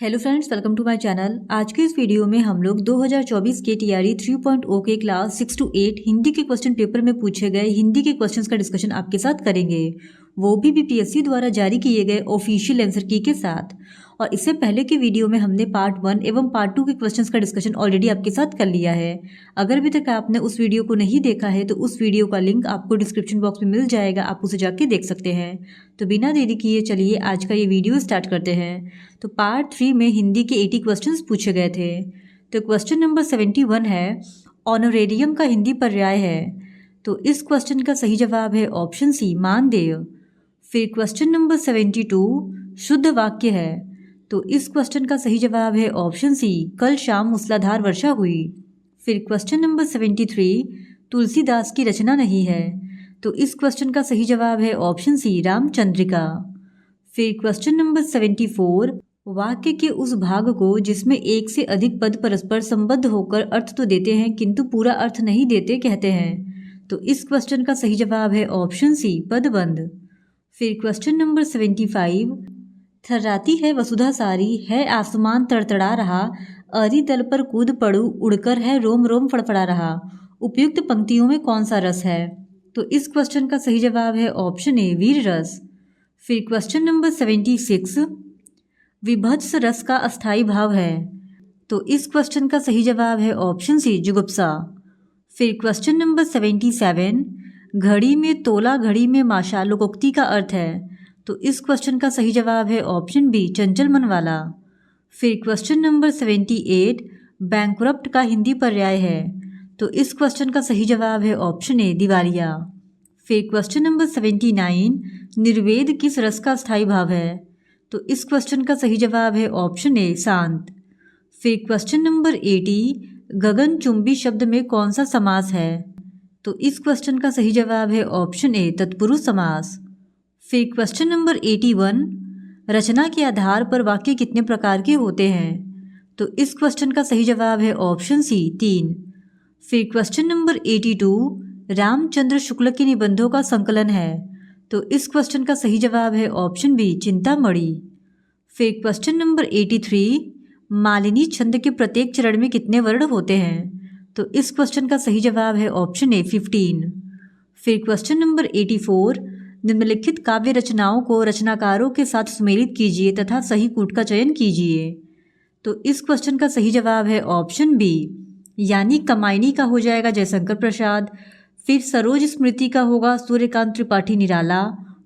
Hello friends, welcome to my channel. आज के इस वीडियो में हम लोग 2024 के टीआरई 3.0 के क्लास 6 to 8 हिंदी के क्वेश्चन पेपर में पूछे गए हिंदी के क्वेश्चंस का डिस्कशन आपके साथ करेंगे, वो भी बीपीएससी द्वारा जारी किए गए ऑफिशियल आंसर की के साथ। और इससे पहले के वीडियो में हमने पार्ट 1 एवं पार्ट 2 के क्वेश्चंस का डिस्कशन ऑलरेडी आपके साथ कर लिया है। अगर अभी तक आपने उस वीडियो को नहीं देखा है तो उस वीडियो का लिंक आपको डिस्क्रिप्शन बॉक्स में मिल जाएगा, आप उसे जाके देख सकते हैं। तो बिना देरी किए चलिए आज का ये वीडियो स्टार्ट करते हैं। तो पार्ट 3 में हिंदी के 80 क्वेश्चंस पूछे गए थे। तो क्वेश्चन नंबर 71 है, ऑनरेरियम का हिंदी पर्याय है। तो इस क्वेश्चन का सही जवाब है ऑप्शन सी, मानदेय। फिर क्वेश्चन नंबर 72 शुद्ध वाक्य है। तो इस क्वेश्चन का सही जवाब है ऑप्शन सी, कल शाम मूसलाधार वर्षा हुई। फिर क्वेश्चन नंबर 73 तुलसीदास की रचना नहीं है। तो इस क्वेश्चन का सही जवाब है ऑप्शन सी, रामचंद्रिका। फिर क्वेश्चन नंबर 74 वाक्य के उस भाग को जिसमें एक से अधिक पद परस्पर संबद्ध होकर अर्थ तो देते हैं किंतु पूरा अर्थ नहीं देते कहते हैं। तो इस क्वेश्चन का सही जवाब है ऑप्शन सी, पदबंध। फिर क्वेश्चन नंबर 75 थर्राती है वसुधा सारी, है आसमान तड़तड़ा रहा, अरि दल पर कूद पड़ू, उड़कर है रोम रोम फड़फड़ा रहा। उपयुक्त पंक्तियों में कौन सा रस है? तो इस क्वेश्चन का सही जवाब है ऑप्शन ए, वीर रस। फिर क्वेश्चन नंबर 76 विभत्स रस का अस्थाई भाव है। तो इस क्वेश्चन का सही जवाब है ऑप्शन सी, जुगुप्सा। फिर क्वेश्चन नंबर 77 घड़ी में तोला घड़ी में माशा लोकोक्ति का अर्थ है। तो इस क्वेश्चन का सही जवाब है ऑप्शन बी, चंचल मन वाला। फिर क्वेश्चन नंबर 78 बैंकरप्ट का हिंदी पर्याय है। तो इस क्वेश्चन का सही जवाब है ऑप्शन ए, दिवालिया। फिर क्वेश्चन नंबर 79 निर्वेद किस रस का स्थायी भाव है। तो इस क्वेश्चन का सही जवाब है ऑप्शन ए, शांत। फिर क्वेश्चन नंबर 80 गगनचुंबी शब्द में कौन सा समास है। तो इस क्वेश्चन का सही जवाब है ऑप्शन ए, तत्पुरुष समास। फिर क्वेश्चन नंबर 81 रचना के आधार पर वाक्य कितने प्रकार के होते हैं। तो इस क्वेश्चन का सही जवाब है ऑप्शन सी, 3। फिर क्वेश्चन नंबर 82 रामचंद्र शुक्ल के निबंधों का संकलन है। तो इस क्वेश्चन का सही जवाब है ऑप्शन बी, चिंतामणि। फिर क्वेश्चन नंबर 83 मालिनी छंद के प्रत्येक चरण में कितने वर्ण होते हैं। तो इस क्वेश्चन का सही जवाब है ऑप्शन ए, 15। फिर क्वेश्चन नंबर 84 निम्नलिखित काव्य रचनाओं को रचनाकारों के साथ सुमेलित कीजिए तथा सही कूट का चयन कीजिए। तो इस क्वेश्चन का सही जवाब है ऑप्शन बी, यानी कमायनी का हो जाएगा जयशंकर प्रसाद। फिर सरोज स्मृति का होगा सूर्यकांत त्रिपाठी निराला,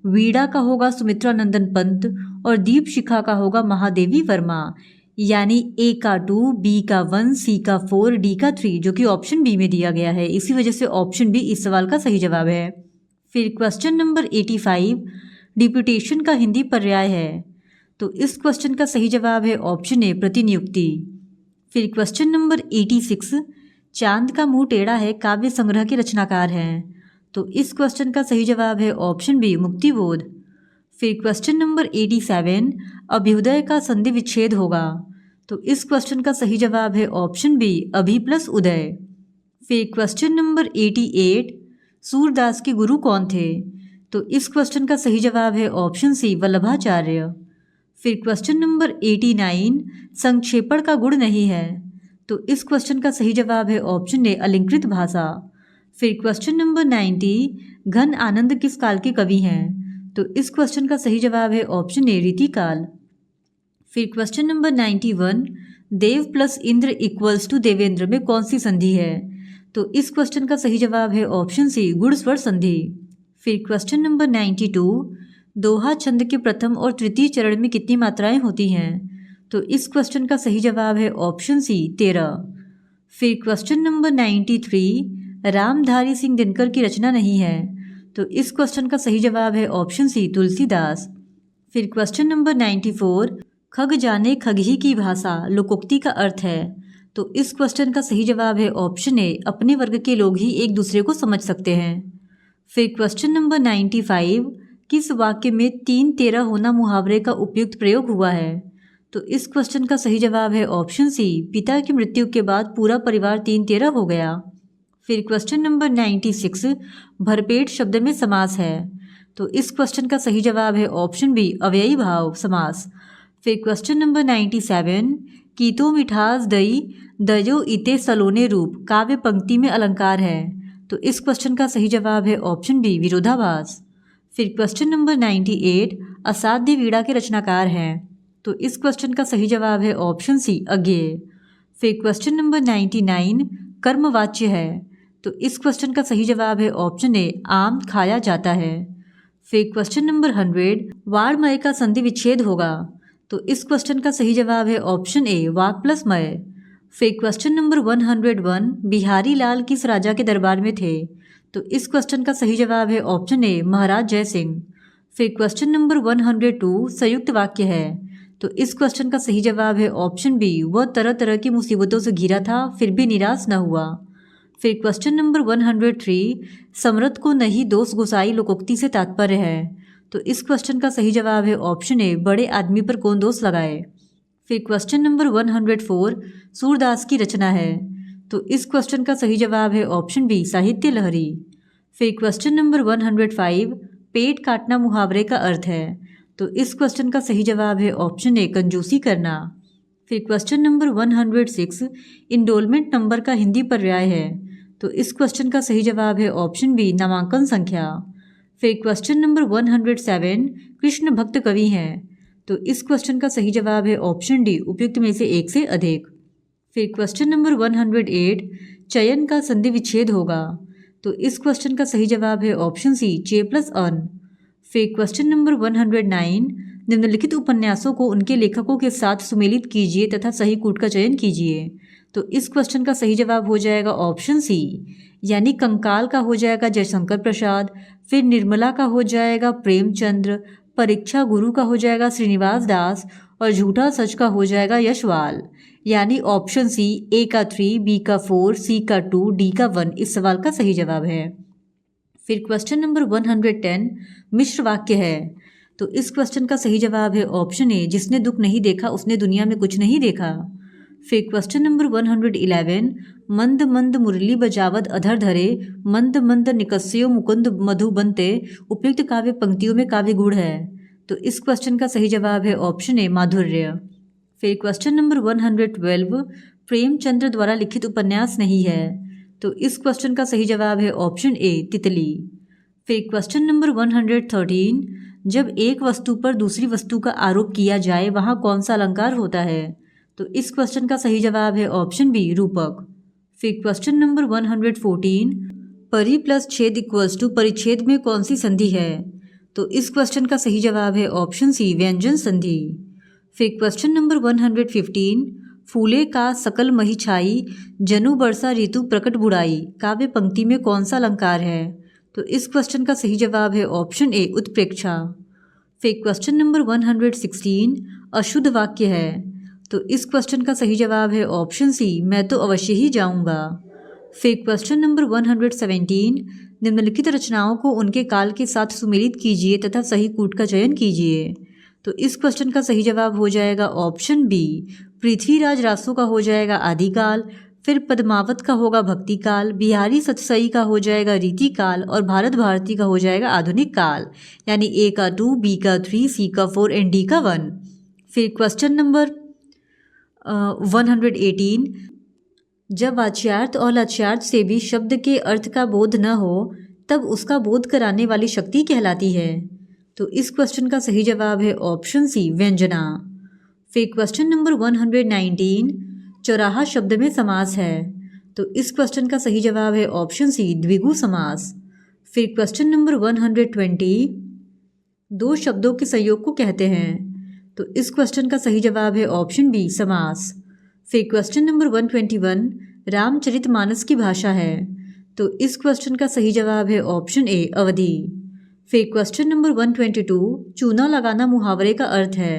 वीणा का होगा सुमित्रा नंदन पंत और दीप शिखा का होगा महादेवी वर्मा। यानी ए का 2, बी का 1, सी का 4, डी का 3, जो कि ऑप्शन बी में दिया गया है। इसी वजह से ऑप्शन बी इस सवाल का सही जवाब है। फिर क्वेश्चन नंबर 85 डिप्यूटेशन का हिंदी पर्याय है। तो इस क्वेश्चन का सही जवाब है ऑप्शन ए, प्रतिनियुक्ति। फिर क्वेश्चन नंबर 86 चांद का मुंह टेढ़ा है काव्य संग्रह के रचनाकार हैं। तो इस क्वेश्चन का सही जवाब है ऑप्शन बी, मुक्तिबोध। फिर क्वेश्चन नंबर 87 अभ्युदय का संधि विच्छेद होगा। तो इस क्वेश्चन का सही जवाब है ऑप्शन बी, अभि प्लस उदय। फिर क्वेश्चन नंबर 88 सूरदास के गुरु कौन थे। तो इस क्वेश्चन का सही जवाब है ऑप्शन सी, वल्लभाचार्य। फिर क्वेश्चन नंबर 89 संक्षेपण का गुण नहीं है। तो इस क्वेश्चन का सही जवाब है ऑप्शन ए, अलंकृत भाषा। फिर क्वेश्चन नंबर 90 घन आनंद किस काल के कवि हैं। तो इस क्वेश्चन का सही जवाब है ऑप्शन ए, रीतिकाल। फिर क्वेश्चन नंबर 91 देव प्लस इंद्र इक्वल्स टू देवेंद्र में कौन सी संधि है। तो इस क्वेश्चन का सही जवाब है ऑप्शन सी, गुण स्वर संधि। फिर क्वेश्चन नंबर 92 दोहा छंद के प्रथम और तृतीय चरण में कितनी मात्राएं होती हैं। तो इस क्वेश्चन का सही जवाब है ऑप्शन सी, 13। फिर क्वेश्चन नंबर 93 रामधारी सिंह दिनकर की रचना नहीं है। तो इस क्वेश्चन का सही जवाब है ऑप्शन सी, तुलसीदास। फिर क्वेश्चन नंबर 94 खग जाने खगही की भाषा लोकोक्ति का अर्थ है। तो इस क्वेश्चन का सही जवाब है ऑप्शन ए, अपने वर्ग के लोग ही एक दूसरे को समझ सकते हैं। फिर क्वेश्चन नंबर 95 किस वाक्य में 3-13 होना मुहावरे का उपयुक्त प्रयोग हुआ है। तो इस क्वेश्चन का सही जवाब है ऑप्शन सी, पिता की मृत्यु के बाद पूरा परिवार 3-13 हो गया। फिर क्वेश्चन नंबर 96 भरपेट शब्द में समास है। तो इस क्वेश्चन का सही जवाब है ऑप्शन बी, अव्ययी भाव समास। फिर क्वेश्चन नंबर 97, कीतो मिठास दई दयो इते सलोने रूप काव्य पंक्ति में अलंकार है। तो इस क्वेश्चन का सही जवाब है ऑप्शन बी विरोधाभास। फिर क्वेश्चन नंबर 98, असाध्य वीणा के रचनाकार हैं। तो इस क्वेश्चन का सही जवाब है ऑप्शन सी अज्ञेय। फिर क्वेश्चन नंबर 99, कर्मवाच्य है। तो इस क्वेश्चन का सही जवाब है ऑप्शन ए आम खाया जाता है। फिर क्वेश्चन नंबर 100, वार्णमय का संधि विच्छेद होगा। तो इस क्वेश्चन का सही जवाब है ऑप्शन ए वाक प्लस मय। फिर क्वेश्चन नंबर 101, बिहारी लाल किस राजा के दरबार में थे। तो इस क्वेश्चन का सही जवाब है ऑप्शन ए महाराज जय सिंह। फिर क्वेश्चन नंबर 102, संयुक्त वाक्य है। तो इस क्वेश्चन का सही जवाब है ऑप्शन बी वह तरह तरह की मुसीबतों से घिरा था फिर भी निराश न हुआ। फिर क्वेश्चन नंबर 103, समर्थ को नहीं दोष गोसाई लोकोक्ति से तात्पर्य है। तो इस क्वेश्चन का सही जवाब है ऑप्शन ए बड़े आदमी पर कौन दोष लगाए। फिर क्वेश्चन नंबर 104, सूरदास की रचना है। तो इस क्वेश्चन का सही जवाब है ऑप्शन बी साहित्य लहरी। फिर क्वेश्चन नंबर 105, पेट काटना मुहावरे का अर्थ है। तो इस क्वेश्चन का सही जवाब है ऑप्शन ए कंजूसी करना। फिर क्वेश्चन नंबर 106, इंडोलमेंट नंबर का हिंदी पर्याय है। तो इस क्वेश्चन का सही जवाब है ऑप्शन बी नामांकन संख्या। फिर क्वेश्चन नंबर 107, कृष्ण भक्त कवि हैं। तो इस क्वेश्चन का सही जवाब है ऑप्शन डी उपयुक्त में से एक से अधिक। फिर क्वेश्चन नंबर 108, चयन का संधि विच्छेद होगा। तो इस क्वेश्चन का सही जवाब है ऑप्शन सी चे प्लस अन। फिर क्वेश्चन नंबर 109, निम्नलिखित उपन्यासों को उनके लेखकों के साथ सुमेलित कीजिए तथा सही कूट का चयन कीजिए। तो इस क्वेश्चन का सही जवाब हो जाएगा ऑप्शन सी, यानी कंकाल का हो जाएगा जयशंकर प्रसाद, फिर निर्मला का हो जाएगा प्रेमचंद्र, परीक्षा गुरु का हो जाएगा श्रीनिवास दास और झूठा सच का हो जाएगा यशवाल। यानी ऑप्शन सी ए का 3, बी का 4, सी का 2, डी का 1 इस सवाल का सही जवाब है। फिर क्वेश्चन नंबर 110, मिश्र वाक्य है। तो इस क्वेश्चन का सही जवाब है ऑप्शन ए जिसने दुख नहीं देखा उसने दुनिया में कुछ नहीं देखा। फिर क्वेश्चन नंबर 111, मंद मंद मुरली बजावत अधर धरे, मंद मंद निकस्यो मुकुंद मधु बनते उपयुक्त काव्य पंक्तियों में काव्य गुण है। तो इस क्वेश्चन का सही जवाब है ऑप्शन ए माधुर्य। फिर क्वेश्चन नंबर 112, प्रेमचंद्र द्वारा लिखित उपन्यास नहीं है। तो इस क्वेश्चन का सही जवाब है ऑप्शन ए तितली। फिर क्वेश्चन नंबर 113, जब एक वस्तु पर दूसरी वस्तु का आरोप किया जाए वहाँ कौन सा अलंकार होता है। तो इस क्वेश्चन का सही जवाब है ऑप्शन बी रूपक। फिर क्वेश्चन नंबर 114, परि प्लस छेद इक्वल्स टू परिच्छेद में कौन सी संधि है। तो इस क्वेश्चन का सही जवाब है ऑप्शन सी व्यंजन संधि। फिर क्वेश्चन नंबर 115, फूले का सकल मही छाई, जनु बरसा ऋतु प्रकट बुढ़ाई काव्य पंक्ति में कौन सा अलंकार है। तो इस क्वेश्चन का सही जवाब है ऑप्शन ए उत्प्रेक्षा। फिर क्वेश्चन नंबर 116, अशुद्ध वाक्य है। तो इस क्वेश्चन का सही जवाब है ऑप्शन सी मैं तो अवश्य ही जाऊंगा। फिर क्वेश्चन नंबर 117, निम्नलिखित रचनाओं को उनके काल के साथ सुमेलित कीजिए तथा सही कूट का चयन कीजिए। तो इस क्वेश्चन का सही जवाब हो जाएगा ऑप्शन बी, पृथ्वीराज रासो का हो जाएगा आदिकाल, फिर पद्मावत का होगा भक्ति काल, बिहारी सतसई का हो जाएगा रीति काल और भारत भारती का हो जाएगा आधुनिक काल। यानी ए का 2, बी का 3, सी का 4 एंड डी का 1। फिर क्वेश्चन नंबर 118, जब वाच्यार्थ और लक्ष्यार्थ से भी शब्द के अर्थ का बोध न हो तब उसका बोध कराने वाली शक्ति कहलाती है। तो इस क्वेश्चन का सही जवाब है ऑप्शन सी व्यंजना। फिर क्वेश्चन नंबर 119, चौराहा शब्द में समास है। तो इस क्वेश्चन का सही जवाब है ऑप्शन सी द्विगु समास। फिर क्वेश्चन नंबर 120, दो शब्दों के संयोग को कहते हैं। तो इस क्वेश्चन का सही जवाब है ऑप्शन बी समास। फिर क्वेश्चन नंबर 121, रामचरितमानस की भाषा है। तो इस क्वेश्चन का सही जवाब है ऑप्शन ए अवधि। फिर क्वेश्चन नंबर 122, चूना लगाना मुहावरे का अर्थ है।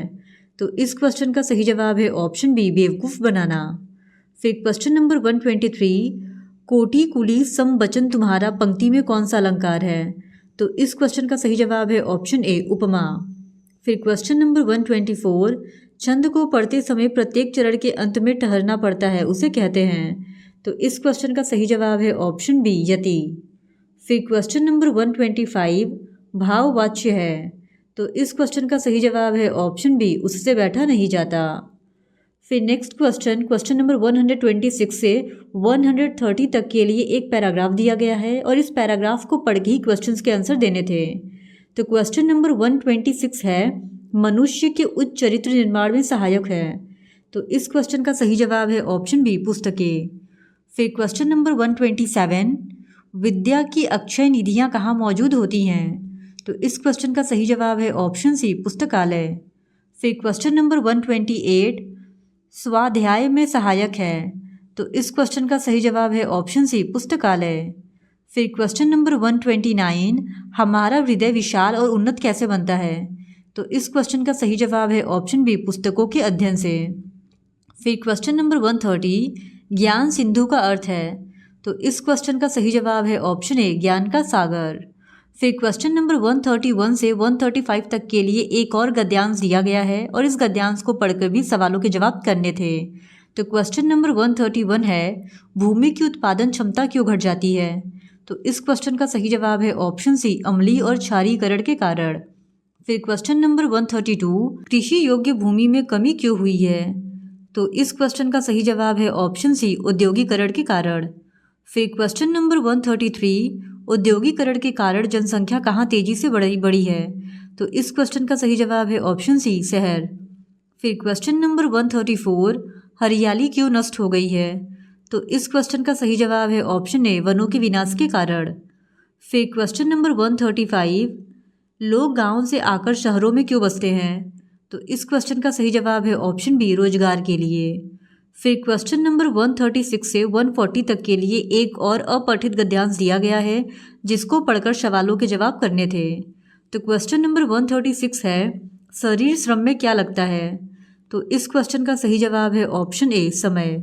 तो इस क्वेश्चन का सही जवाब है ऑप्शन बी बेवकूफ़ बनाना। फिर क्वेश्चन नंबर 123, कोटि कुली सम बचन तुम्हारा पंक्ति में कौन सा अलंकार है। तो इस क्वेश्चन का सही जवाब है ऑप्शन ए उपमा। फिर क्वेश्चन नंबर 124, छंद को पढ़ते समय प्रत्येक चरण के अंत में ठहरना पड़ता है उसे कहते हैं। तो इस क्वेश्चन का सही जवाब है ऑप्शन बी यति। फिर क्वेश्चन नंबर 125, भाववाच्य है। तो इस क्वेश्चन का सही जवाब है ऑप्शन बी, उससे बैठा नहीं जाता। फिर नेक्स्ट क्वेश्चन नंबर 126 से 130 तक के लिए एक पैराग्राफ दिया गया है और इस पैराग्राफ को पढ़ के ही क्वेश्चंस के आंसर देने थे। तो क्वेश्चन नंबर 126 है मनुष्य के उच्च चरित्र निर्माण में सहायक है। तो इस क्वेश्चन का सही जवाब है ऑप्शन बी, पुस्तकें। फिर क्वेश्चन नंबर 127 विद्या की अक्षय निधियाँ कहाँ मौजूद होती हैं। तो इस क्वेश्चन का सही जवाब है ऑप्शन सी, पुस्तकालय। फिर क्वेश्चन नंबर 128 स्वाध्याय में सहायक है। तो इस क्वेश्चन का सही जवाब है ऑप्शन सी, पुस्तकालय। फिर क्वेश्चन नंबर 129 हमारा हृदय विशाल और उन्नत कैसे बनता है। तो इस क्वेश्चन का सही जवाब है ऑप्शन बी, पुस्तकों के अध्ययन से। फिर क्वेश्चन नंबर 130 ज्ञान सिंधु का अर्थ है। तो इस क्वेश्चन का सही जवाब है ऑप्शन ए, ज्ञान का सागर। फिर क्वेश्चन नंबर 131 से 135 तक के लिए एक और गद्यांश दिया गया है और इस गद्यांश को पढ़कर भी सवालों के जवाब करने थे। तो क्वेश्चन नंबर 131 है भूमि की उत्पादन क्षमता क्यों घट जाती है। तो इस क्वेश्चन का सही जवाब है ऑप्शन सी, अम्लीय और क्षारीकरण के कारण। फिर क्वेश्चन नंबर 132 कृषि योग्य भूमि में कमी क्यों हुई है। तो इस क्वेश्चन का सही जवाब है ऑप्शन सी, औद्योगिकरण के कारण। फिर क्वेश्चन नंबर 133 औद्योगिकरण के कारण जनसंख्या कहाँ तेजी से बढ़ी है। तो इस क्वेश्चन का सही जवाब है ऑप्शन सी, शहर। फिर क्वेश्चन नंबर 134 हरियाली क्यों नष्ट हो गई है। तो इस क्वेश्चन का सही जवाब है ऑप्शन ए, वनों के विनाश के कारण। फिर क्वेश्चन नंबर 135 लोग गाँव से आकर शहरों में क्यों बसते हैं। तो इस क्वेश्चन का सही जवाब है ऑप्शन बी, रोजगार के लिए। फिर क्वेश्चन नंबर 136 से 140 तक के लिए एक और अपठित गद्यांश दिया गया है जिसको पढ़कर सवालों के जवाब करने थे। तो क्वेश्चन नंबर 136 है शरीर श्रम में क्या लगता है। तो इस क्वेश्चन का सही जवाब है ऑप्शन ए, समय।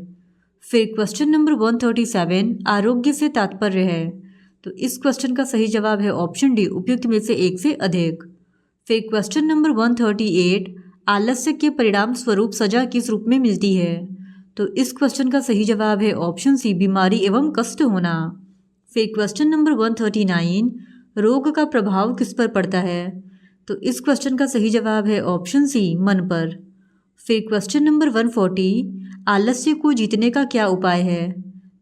फिर क्वेश्चन नंबर 137 आरोग्य से तात्पर्य है। तो इस क्वेश्चन का सही जवाब है ऑप्शन डी, उपयुक्त में से एक से अधिक। फिर क्वेश्चन नंबर 138 आलस्य के परिणाम स्वरूप सजा किस रूप में मिलती है। तो इस क्वेश्चन का सही जवाब है ऑप्शन सी, बीमारी एवं कष्ट होना। फिर क्वेश्चन नंबर 139 रोग का प्रभाव किस पर पड़ता है। तो इस क्वेश्चन का सही जवाब है ऑप्शन सी, मन पर। फिर क्वेश्चन नंबर 140 आलस्य को जीतने का क्या उपाय है।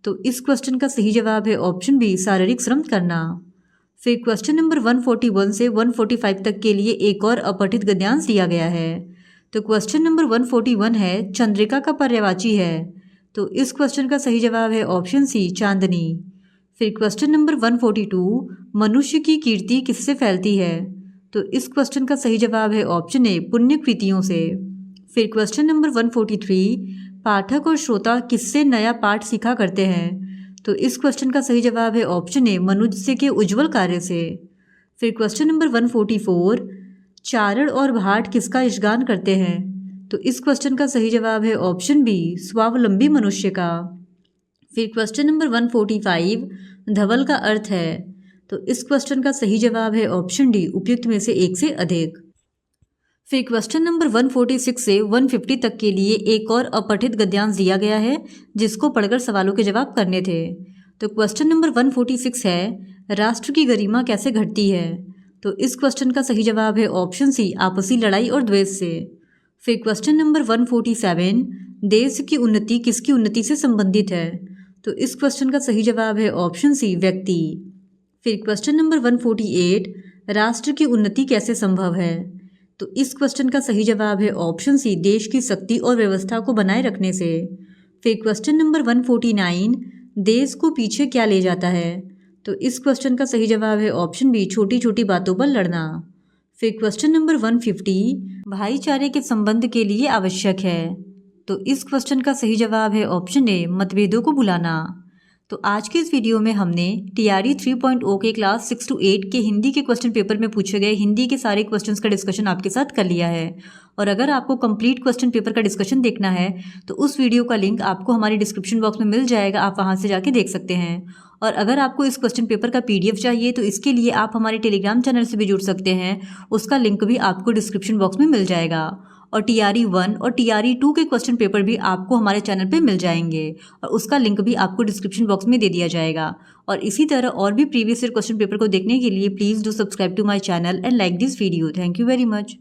तो इस क्वेश्चन का सही जवाब है ऑप्शन बी, शारीरिक श्रम करना। फिर क्वेश्चन नंबर 141 से 145 तक के लिए एक और अपठित गद्यांश दिया गया है। तो क्वेश्चन नंबर 141 है चंद्रिका का पर्यायवाची है। तो इस क्वेश्चन का सही जवाब है ऑप्शन सी, चांदनी। फिर क्वेश्चन नंबर 142 मनुष्य की कीर्ति किससे फैलती है। तो इस क्वेश्चन का सही जवाब है ऑप्शन ए, पुण्य कृतियों से। फिर क्वेश्चन नंबर 143 पाठक और श्रोता किससे नया पाठ सीखा करते हैं। तो इस क्वेश्चन का सही जवाब है ऑप्शन ए, मनुष्य के उज्ज्वल कार्य से। फिर क्वेश्चन नंबर 144 चारण और भाट किसका यशगान करते हैं। तो इस क्वेश्चन का सही जवाब है ऑप्शन बी, स्वावलंबी मनुष्य का। फिर क्वेश्चन नंबर 145 धवल का अर्थ है। तो इस क्वेश्चन का सही जवाब है ऑप्शन डी, उपयुक्त में से एक से अधिक। फिर क्वेश्चन नंबर 146 से 150 तक के लिए एक और अपठित गद्यांश दिया गया है जिसको पढ़कर सवालों के जवाब करने थे। तो क्वेश्चन नंबर 146 है राष्ट्र की गरिमा कैसे घटती है। तो इस क्वेश्चन का सही जवाब है ऑप्शन सी, आपसी लड़ाई और द्वेष से। फिर क्वेश्चन नंबर 147 देश की उन्नति किसकी उन्नति से संबंधित है। तो इस क्वेश्चन का सही जवाब है ऑप्शन सी, व्यक्ति। फिर क्वेश्चन नंबर 148 राष्ट्र की उन्नति कैसे संभव है। तो इस क्वेश्चन का सही जवाब है ऑप्शन सी, देश की शक्ति और व्यवस्था को बनाए रखने से। फिर क्वेश्चन नंबर 149 देश को पीछे क्या ले जाता है। तो इस क्वेश्चन का सही जवाब है ऑप्शन बी, छोटी छोटी बातों पर लड़ना। फिर क्वेश्चन नंबर 150 भाईचारे के संबंध के लिए आवश्यक है। तो इस क्वेश्चन का सही जवाब है ऑप्शन ए, मतभेदों को भुलाना। तो आज के इस वीडियो में हमने टीआरई 3.0 के क्लास 6 to 8 के हिंदी के क्वेश्चन पेपर में पूछे गए हिंदी के सारे क्वेश्चंस का डिस्कशन आपके साथ कर लिया है। और अगर आपको कंप्लीट क्वेश्चन पेपर का डिस्कशन देखना है तो उस वीडियो का लिंक आपको हमारी डिस्क्रिप्शन बॉक्स में मिल जाएगा, आप वहां से जाके देख सकते हैं। और अगर आपको इस क्वेश्चन पेपर का PDF चाहिए तो इसके लिए आप हमारे टेलीग्राम चैनल से भी जुड़ सकते हैं, उसका लिंक भी आपको डिस्क्रिप्शन बॉक्स में मिल जाएगा। और TRE 1 और TRE 2 के क्वेश्चन पेपर भी आपको हमारे चैनल पे मिल जाएंगे और उसका लिंक भी आपको डिस्क्रिप्शन बॉक्स में दे दिया जाएगा। और इसी तरह और भी प्रीवियस ईयर क्वेश्चन पेपर को देखने के लिए please do subscribe to my channel and like this video. Thank you very much.